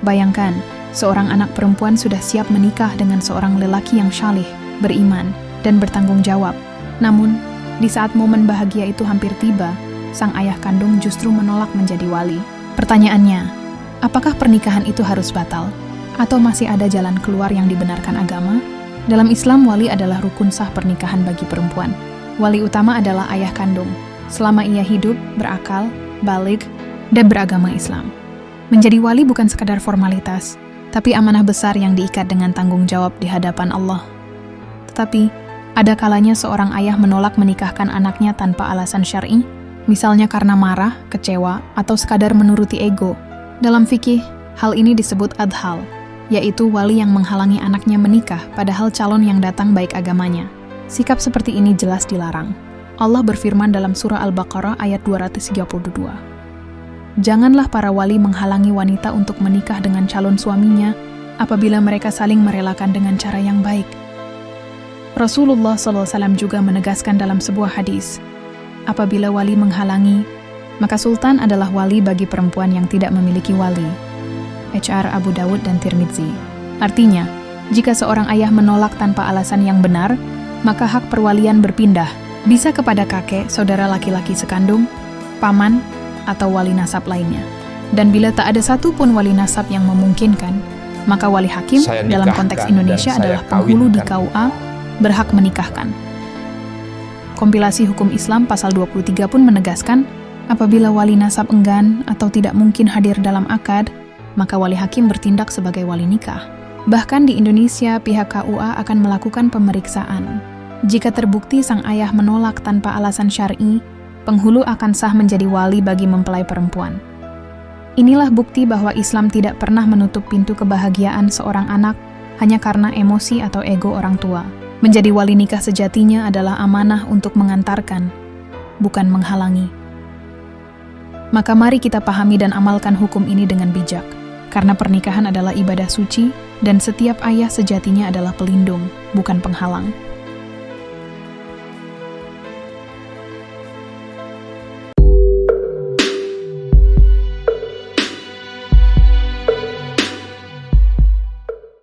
Bayangkan, seorang anak perempuan sudah siap menikah dengan seorang lelaki yang syalih, beriman, dan bertanggung jawab. Namun, di saat momen bahagia itu hampir tiba, sang ayah kandung justru menolak menjadi wali. Pertanyaannya, apakah pernikahan itu harus batal? Atau masih ada jalan keluar yang dibenarkan agama? Dalam Islam, wali adalah rukun sah pernikahan bagi perempuan. Wali utama adalah ayah kandung, selama ia hidup, berakal, baligh, dan beragama Islam. Menjadi wali bukan sekadar formalitas, tapi amanah besar yang diikat dengan tanggung jawab di hadapan Allah. Tetapi, ada kalanya seorang ayah menolak menikahkan anaknya tanpa alasan syar'i, misalnya karena marah, kecewa, atau sekadar menuruti ego. Dalam fikih, hal ini disebut adhal, yaitu wali yang menghalangi anaknya menikah padahal calon yang datang baik agamanya. Sikap seperti ini jelas dilarang. Allah berfirman dalam surah Al-Baqarah ayat 232. Janganlah para wali menghalangi wanita untuk menikah dengan calon suaminya apabila mereka saling merelakan dengan cara yang baik. Rasulullah SAW juga menegaskan dalam sebuah hadis, apabila wali menghalangi, maka sultan adalah wali bagi perempuan yang tidak memiliki wali. HR Abu Dawud dan Tirmidzi. Artinya, jika seorang ayah menolak tanpa alasan yang benar, maka hak perwalian berpindah, bisa kepada kakek, saudara laki-laki sekandung, paman, atau wali nasab lainnya. Dan bila tak ada satupun wali nasab yang memungkinkan, maka wali hakim dalam konteks Indonesia adalah penghulu di KUA berhak menikahkan. Kompilasi Hukum Islam pasal 23 pun menegaskan, apabila wali nasab enggan atau tidak mungkin hadir dalam akad, maka wali hakim bertindak sebagai wali nikah. Bahkan di Indonesia, pihak KUA akan melakukan pemeriksaan. Jika terbukti sang ayah menolak tanpa alasan syar'i, penghulu akan sah menjadi wali bagi mempelai perempuan. Inilah bukti bahwa Islam tidak pernah menutup pintu kebahagiaan seorang anak hanya karena emosi atau ego orang tua. Menjadi wali nikah sejatinya adalah amanah untuk mengantarkan, bukan menghalangi. Maka mari kita pahami dan amalkan hukum ini dengan bijak, karena pernikahan adalah ibadah suci dan setiap ayah sejatinya adalah pelindung, bukan penghalang.